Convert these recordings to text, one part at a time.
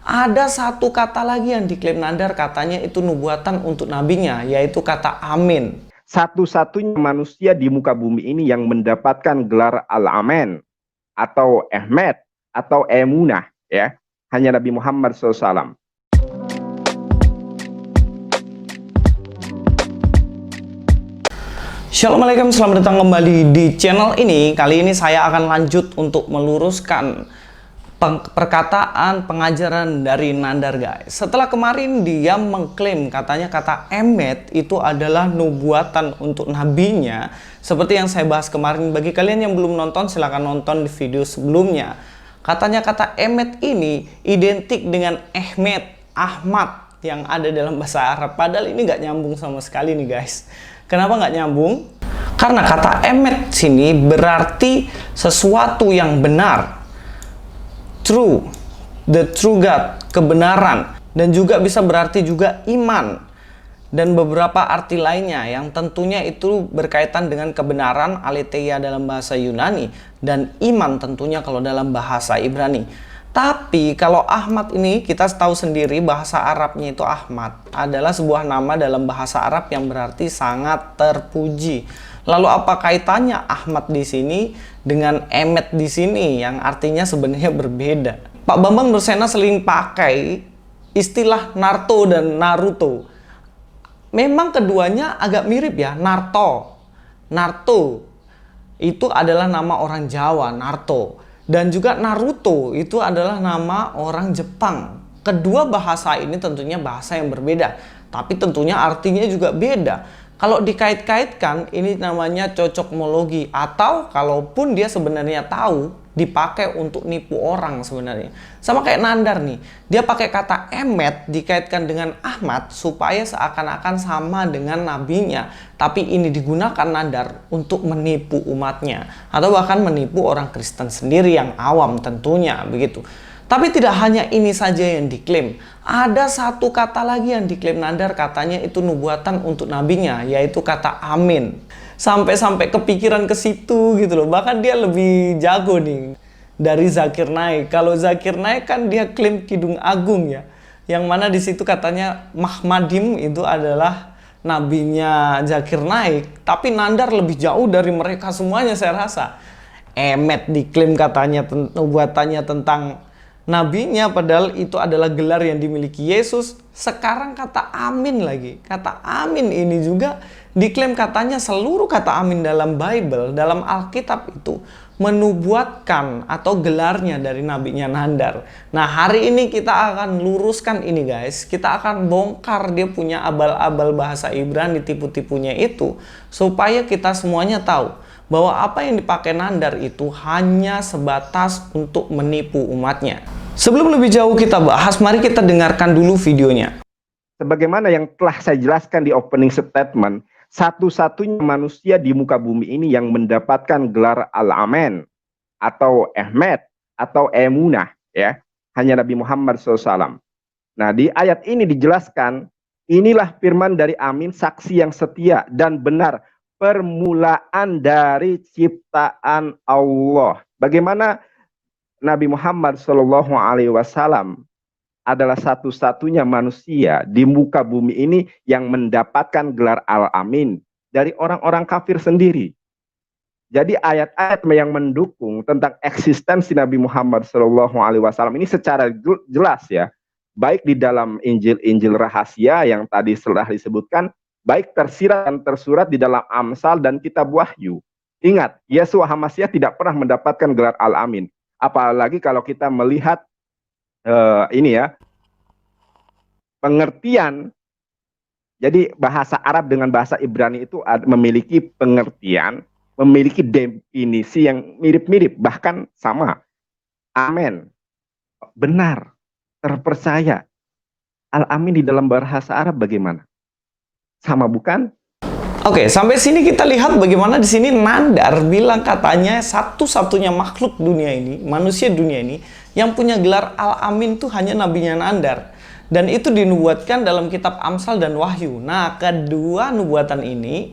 Ada satu kata lagi yang diklaim Nandar, katanya itu nubuatan untuk nabinya, yaitu kata amin. Satu-satunya manusia di muka bumi ini yang mendapatkan gelar Al-Amin atau Ahmed atau Emunah, ya, hanya Nabi Muhammad SAW. Assalamualaikum, selamat datang kembali di channel ini. Kali ini saya akan lanjut untuk meluruskan perkataan pengajaran dari Nandar, guys. Setelah kemarin dia mengklaim katanya kata emet itu adalah nubuatan untuk nabinya, seperti yang saya bahas kemarin. Bagi kalian yang belum nonton, silahkan nonton di video sebelumnya. Katanya kata emet ini identik dengan Ahmad yang ada dalam bahasa Arab, padahal ini nggak nyambung sama sekali nih, guys. Kenapa nggak nyambung? Karena kata emet sini berarti sesuatu yang benar, true, the true God, kebenaran, dan juga bisa berarti juga iman, dan beberapa arti lainnya yang tentunya itu berkaitan dengan kebenaran, aletheia dalam bahasa Yunani, dan iman tentunya kalau dalam bahasa Ibrani. Tapi kalau Ahmad ini kita tahu sendiri bahasa Arabnya itu Ahmad adalah sebuah nama dalam bahasa Arab yang berarti sangat terpuji. Lalu apa kaitannya Ahmad di sini dengan Emet di sini yang artinya sebenarnya berbeda? Pak Bambang Nursena sering pakai istilah Naruto dan Naruto. Memang keduanya agak mirip ya, Naruto itu adalah nama orang Jawa, Naruto. Dan juga Naruto itu adalah nama orang Jepang. Kedua bahasa ini tentunya bahasa yang berbeda, tapi tentunya artinya juga beda. Kalau dikait-kaitkan, ini namanya cocokmologi, atau kalaupun dia sebenarnya tahu, dipakai untuk nipu orang sebenarnya. Sama kayak Nandar nih, dia pakai kata emet dikaitkan dengan Ahmad supaya seakan-akan sama dengan nabinya, tapi ini digunakan Nandar untuk menipu umatnya, atau bahkan menipu orang Kristen sendiri yang awam tentunya begitu. Tapi tidak hanya ini saja yang diklaim. Ada satu kata lagi yang diklaim Nandar, katanya itu nubuatan untuk nabinya, yaitu kata amin. Sampai-sampai kepikiran ke situ gitu loh. Bahkan dia lebih jago nih dari Zakir Naik. Kalau Zakir Naik kan dia klaim Kidung Agung ya. Yang mana di situ katanya Mahmadim itu adalah nabinya Zakir Naik. Tapi Nandar lebih jauh dari mereka semuanya saya rasa. Emet diklaim katanya nubuatannya tentang nabinya, padahal itu adalah gelar yang dimiliki Yesus. Sekarang kata amin lagi. Kata amin ini juga diklaim katanya seluruh kata amin dalam Bible, dalam Alkitab itu menubuatkan atau gelarnya dari nabinya Nandar. Nah, hari ini kita akan luruskan ini, guys. Kita akan bongkar dia punya abal-abal bahasa Ibrani, tipu-tipunya itu, supaya kita semuanya tahu bahwa apa yang dipakai Nandar itu hanya sebatas untuk menipu umatnya. Sebelum lebih jauh kita bahas, mari kita dengarkan dulu videonya. Sebagaimana yang telah saya jelaskan di opening statement, satu-satunya manusia di muka bumi ini yang mendapatkan gelar Al-Amin atau Ahmed atau Emunah, ya, hanya Nabi Muhammad SAW. Nah, di ayat ini dijelaskan, inilah firman dari Amin, saksi yang setia dan benar, permulaan dari ciptaan Allah. Bagaimana Nabi Muhammad SAW adalah satu-satunya manusia di muka bumi ini yang mendapatkan gelar Al-Amin dari orang-orang kafir sendiri. Jadi ayat-ayat yang mendukung tentang eksistensi Nabi Muhammad SAW ini secara jelas ya, baik di dalam Injil-Injil rahasia yang tadi telah disebutkan, baik tersirat dan tersurat di dalam Amsal dan Kitab Wahyu. Ingat, Yeshua HaMasyiah tidak pernah mendapatkan gelar Al-Amin. Apalagi kalau kita melihat ini ya, pengertian. Jadi bahasa Arab dengan bahasa Ibrani itu memiliki pengertian, memiliki definisi yang mirip-mirip, bahkan sama. Amin, benar, terpercaya. Al-Amin di dalam bahasa Arab bagaimana? Sama bukan? Oke, sampai sini kita lihat bagaimana di sini Nandar bilang katanya satu-satunya makhluk dunia ini, manusia dunia ini, yang punya gelar Al-Amin itu hanya nabinya Nandar. Dan itu dinubuatkan dalam kitab Amsal dan Wahyu. Nah, kedua nubuatan ini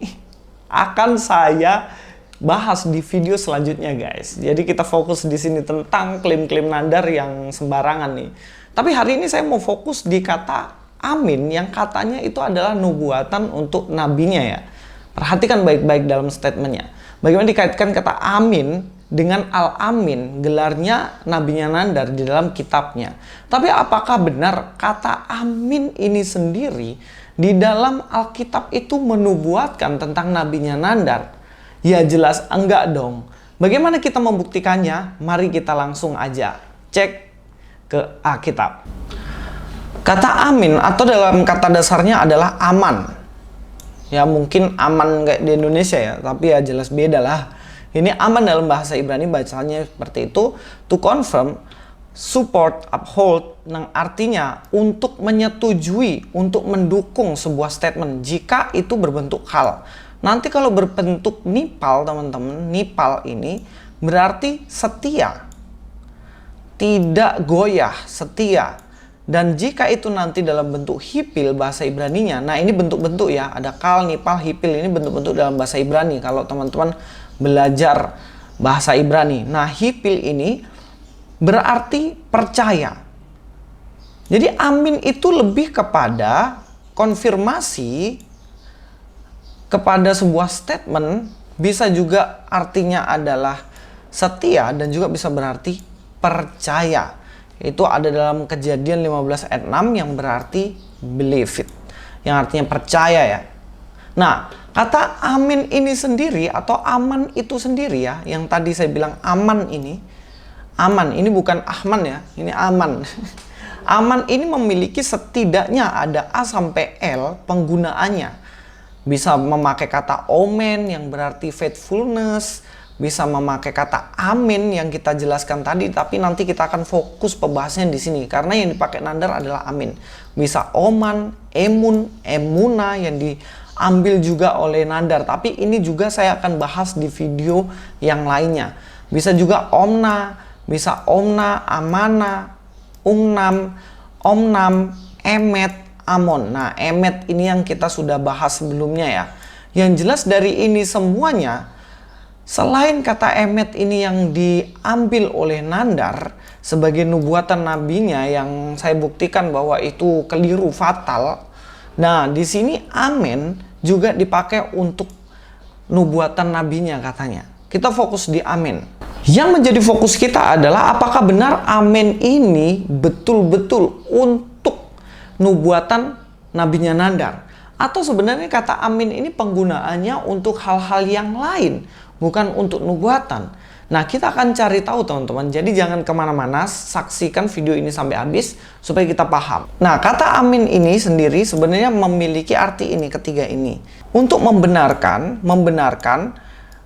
akan saya bahas di video selanjutnya, guys. Jadi kita fokus di sini tentang klaim-klaim Nandar yang sembarangan nih. Tapi hari ini saya mau fokus di kata amin yang katanya itu adalah nubuatan untuk nabinya ya. Perhatikan baik-baik dalam statementnya. Bagaimana dikaitkan kata amin dengan al-amin, gelarnya nabinya Nandar di dalam kitabnya. Tapi apakah benar kata amin ini sendiri di dalam Alkitab itu menubuatkan tentang nabinya Nandar? Ya jelas enggak dong. Bagaimana kita membuktikannya? Mari kita langsung aja cek ke Alkitab. Kata amin atau dalam kata dasarnya adalah aman. Ya mungkin aman kayak di Indonesia ya, tapi ya jelas beda lah. Ini aman dalam bahasa Ibrani bacanya seperti itu. To confirm, support, uphold, yang artinya untuk menyetujui, untuk mendukung sebuah statement jika itu berbentuk hal. Nanti kalau berbentuk nipal teman-teman, nipal ini berarti setia. Tidak goyah, setia. Dan jika itu nanti dalam bentuk hipil bahasa Ibraninya, nah ini bentuk-bentuk ya, ada kal, nipal, hipil, ini bentuk-bentuk dalam bahasa Ibrani kalau teman-teman belajar bahasa Ibrani. Nah hipil ini berarti percaya. Jadi amin itu lebih kepada konfirmasi kepada sebuah statement, bisa juga artinya adalah setia dan juga bisa berarti percaya. Itu ada dalam Kejadian 15 ayat 6 yang berarti believe it, yang artinya percaya ya. Nah, kata amin ini sendiri atau aman itu sendiri ya, yang tadi saya bilang aman ini bukan ahman ya, ini aman. Aman ini memiliki setidaknya ada A sampai L penggunaannya. Bisa memakai kata omen yang berarti faithfulness, bisa memakai kata amin yang kita jelaskan tadi, tapi nanti kita akan fokus pembahasannya di sini karena yang dipakai Nandar adalah amin. Bisa oman, emun, emuna yang diambil juga oleh Nandar, tapi ini juga saya akan bahas di video yang lainnya. Bisa juga omna, bisa omna, amana, umnam, omnam, emet, amon. Nah, emet ini yang kita sudah bahas sebelumnya ya. Yang jelas dari ini semuanya, selain kata emet ini yang diambil oleh Nandar sebagai nubuatan nabinya yang saya buktikan bahwa itu keliru fatal. Nah, di sini amin juga dipakai untuk nubuatan nabinya katanya. Kita fokus di amin. Yang menjadi fokus kita adalah apakah benar amin ini betul-betul untuk nubuatan nabinya Nandar, atau sebenarnya kata amin ini penggunaannya untuk hal-hal yang lain, bukan untuk nubuatan. Nah kita akan cari tahu teman-teman, jadi jangan kemana-mana, saksikan video ini sampai habis supaya kita paham. Nah kata amin ini sendiri sebenarnya memiliki arti ini, ketiga ini, untuk membenarkan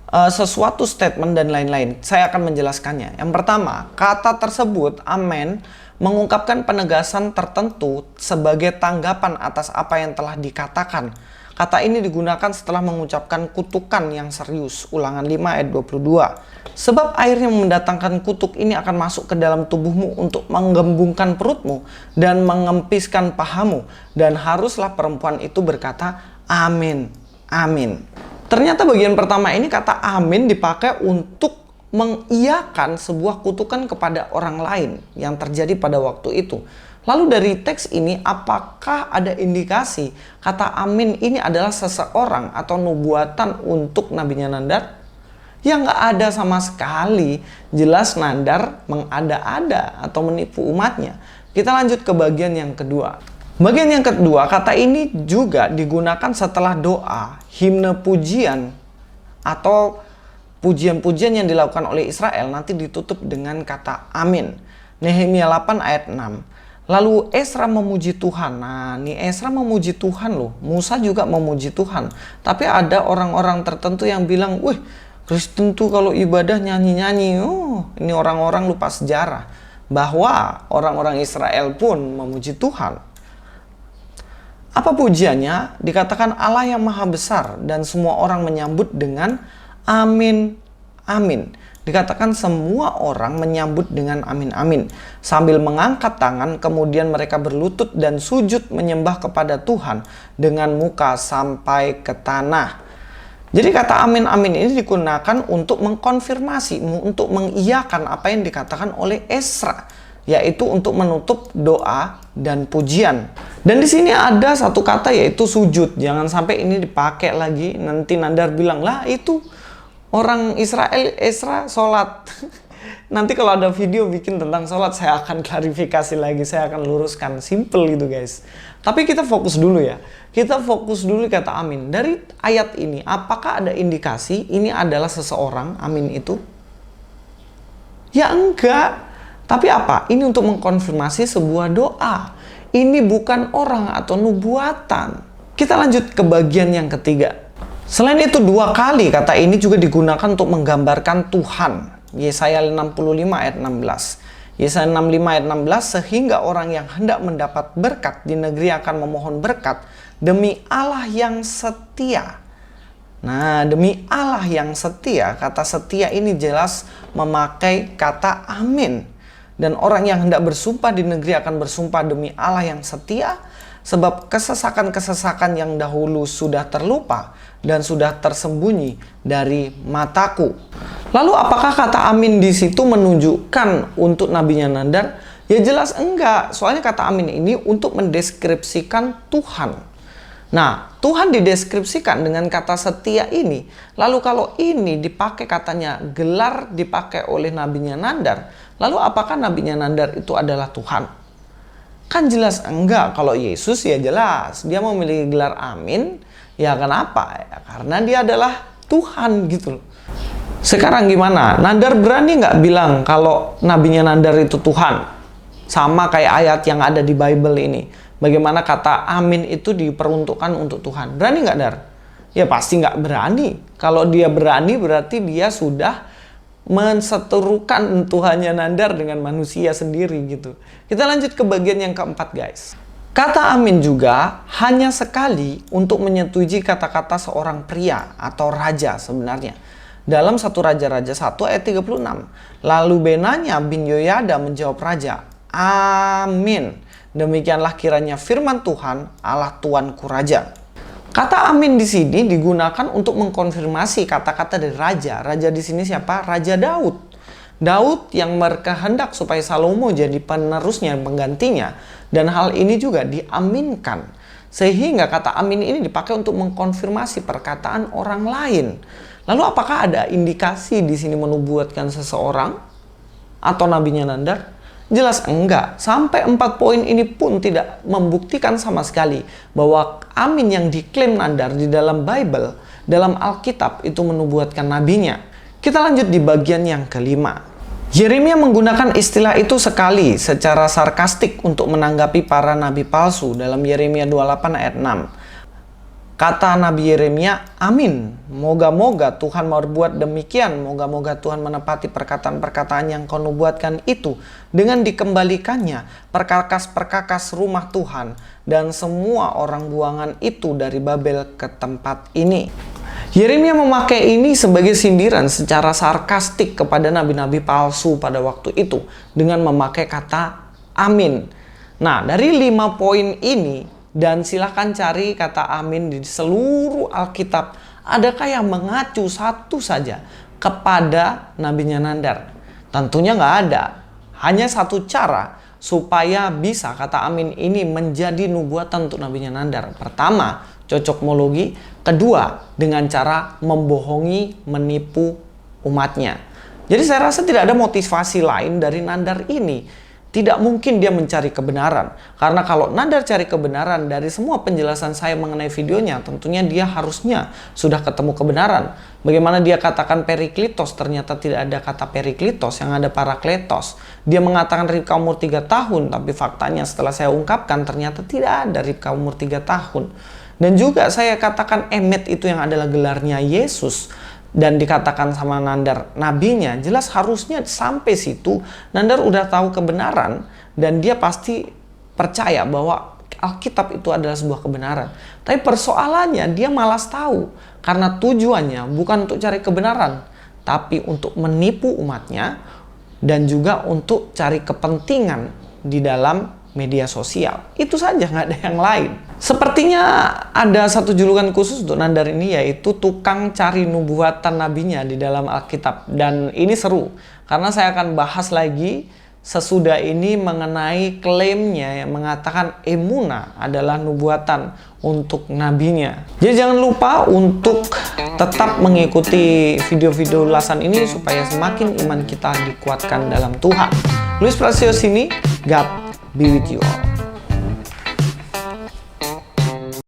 sesuatu statement dan lain-lain. Saya akan menjelaskannya. Yang pertama, kata tersebut amen mengungkapkan penegasan tertentu sebagai tanggapan atas apa yang telah dikatakan. Kata ini digunakan setelah mengucapkan kutukan yang serius. Ulangan 5 ayat 22. Sebab air yang mendatangkan kutuk ini akan masuk ke dalam tubuhmu untuk menggembungkan perutmu dan mengempiskan pahamu. Dan haruslah perempuan itu berkata amin, amin. Ternyata bagian pertama ini kata amin dipakai untuk mengiyakan sebuah kutukan kepada orang lain yang terjadi pada waktu itu. Lalu dari teks ini apakah ada indikasi kata amin ini adalah seseorang atau nubuatan untuk nabinya Nandar? Ya nggak ada sama sekali. Jelas Nandar mengada-ada atau menipu umatnya. Kita lanjut ke bagian yang kedua. Bagian yang kedua, kata ini juga digunakan setelah doa, himne pujian atau pujian-pujian yang dilakukan oleh Israel nanti ditutup dengan kata amin. Nehemia 8 ayat 6. Lalu Esra memuji Tuhan. Nah, ini Esra memuji Tuhan loh. Musa juga memuji Tuhan. Tapi ada orang-orang tertentu yang bilang, "Wih, Kristen tuh kalau ibadah nyanyi-nyanyi." Oh, ini orang-orang lupa sejarah bahwa orang-orang Israel pun memuji Tuhan. Apa pujiannya? Dikatakan Allah yang maha besar dan semua orang menyambut dengan amin, amin. Dikatakan semua orang menyambut dengan amin, amin. Sambil mengangkat tangan, kemudian mereka berlutut dan sujud menyembah kepada Tuhan dengan muka sampai ke tanah. Jadi kata amin, amin ini digunakan untuk mengkonfirmasi, untuk mengiyakan apa yang dikatakan oleh Esra. yaitu untuk menutup doa dan pujian. Dan di sini ada satu kata yaitu sujud. Jangan sampai ini dipakai lagi, nanti Nandar bilang, lah itu orang Israel sholat. Nanti kalau ada video bikin tentang sholat, saya akan klarifikasi lagi, saya akan luruskan. Simple gitu guys. Tapi kita fokus dulu ya. Kita fokus dulu kata amin. Dari ayat ini, apakah ada indikasi ini adalah seseorang, amin itu? Ya enggak. Tapi apa? Ini untuk mengkonfirmasi sebuah doa. Ini bukan orang atau nubuatan. Kita lanjut ke bagian yang ketiga. Selain itu 2 kali kata ini juga digunakan untuk menggambarkan Tuhan. Yesaya 65 ayat 16. Yesaya 65 ayat 16, sehingga orang yang hendak mendapat berkat di negeri akan memohon berkat demi Allah yang setia. Nah, demi Allah yang setia, kata setia ini jelas memakai kata amin. Dan orang yang hendak bersumpah di negeri akan bersumpah demi Allah yang setia, sebab kesesakan-kesesakan yang dahulu sudah terlupa dan sudah tersembunyi dari mataku. Lalu apakah kata amin di situ menunjukkan untuk nabinya Nandar? Ya jelas enggak, soalnya kata amin ini untuk mendeskripsikan Tuhan. Nah, Tuhan dideskripsikan dengan kata setia ini. Lalu kalau ini dipakai katanya gelar dipakai oleh nabinya Nandar, lalu apakah nabinya Nandar itu adalah Tuhan? Kan jelas enggak. Kalau Yesus ya jelas dia memiliki gelar amin. Ya kenapa? Ya, karena dia adalah Tuhan gitu loh. Sekarang gimana? Nandar berani nggak bilang kalau nabinya Nandar itu Tuhan? Sama kayak ayat yang ada di Bible ini. Bagaimana kata amin itu diperuntukkan untuk Tuhan. Berani nggak, Dar? Ya pasti nggak berani. Kalau dia berani berarti dia sudah menseterukan Tuhannya Nandar dengan manusia sendiri gitu. Kita lanjut ke bagian yang keempat guys. Kata amin juga hanya sekali untuk menyetujui kata-kata seorang pria atau raja sebenarnya. Dalam 1 Raja-Raja 1 ayat 36. Lalu Benaya bin Yoyada menjawab raja, amin. Demikianlah kiranya firman Tuhan, Allah Tuanku Raja. Kata amin di sini digunakan untuk mengkonfirmasi kata-kata dari raja. Raja di sini siapa? Raja Daud. Daud yang berkehendak supaya Salomo jadi penerusnya, penggantinya. Dan hal ini juga diaminkan. Sehingga kata amin ini dipakai untuk mengkonfirmasi perkataan orang lain. Lalu apakah ada indikasi di sini menubuatkan seseorang atau nabinya Nandar? Jelas enggak. Sampai 4 poin ini pun tidak membuktikan sama sekali bahwa amin yang diklaim Nandar di dalam Bible, dalam Alkitab itu menubuatkan nabinya. Kita lanjut di bagian yang kelima. Yeremia menggunakan istilah itu sekali secara sarkastik untuk menanggapi para nabi palsu dalam Yeremia 28 ayat 6. Kata Nabi Yeremia, amin. Moga-moga Tuhan mau berbuat demikian. Moga-moga Tuhan menepati perkataan-perkataan yang kau nubuatkan itu dengan dikembalikannya perkakas-perkakas rumah Tuhan dan semua orang buangan itu dari Babel ke tempat ini. Yeremia memakai ini sebagai sindiran secara sarkastik kepada nabi-nabi palsu pada waktu itu dengan memakai kata amin. Nah, dari 5 poin ini, dan silahkan cari kata amin di seluruh Alkitab, adakah yang mengacu satu saja kepada nabinya Nandar? Tentunya nggak ada. Hanya satu cara supaya bisa kata amin ini menjadi nubuatan untuk nabinya Nandar. Pertama, cocokmologi. Kedua, dengan cara membohongi, menipu umatnya. Jadi saya rasa tidak ada motivasi lain dari Nandar ini. Tidak mungkin dia mencari kebenaran. Karena kalau Nandar cari kebenaran dari semua penjelasan saya mengenai videonya, tentunya dia harusnya sudah ketemu kebenaran. Bagaimana dia katakan Periklitos, ternyata tidak ada kata Periklitos, yang ada Parakletos. Dia mengatakan Ribka umur 3 tahun, tapi faktanya setelah saya ungkapkan ternyata tidak ada Ribka umur 3 tahun. Dan juga saya katakan Emet itu yang adalah gelarnya Yesus. Dan dikatakan sama Nandar nabinya, jelas harusnya sampai situ Nandar udah tahu kebenaran dan dia pasti percaya bahwa Alkitab itu adalah sebuah kebenaran. Tapi persoalannya dia malas tahu karena tujuannya bukan untuk cari kebenaran, tapi untuk menipu umatnya dan juga untuk cari kepentingan di dalam media sosial. Itu saja, nggak ada yang lain. Sepertinya ada satu julukan khusus untuk Nandar ini, yaitu tukang cari nubuatan nabinya di dalam Alkitab. Dan ini seru karena saya akan bahas lagi sesudah ini mengenai klaimnya yang mengatakan emunah adalah nubuatan untuk nabinya. Jadi jangan lupa untuk tetap mengikuti video-video ulasan ini supaya semakin iman kita dikuatkan dalam Tuhan. Luis Prasio sini, God be with you all.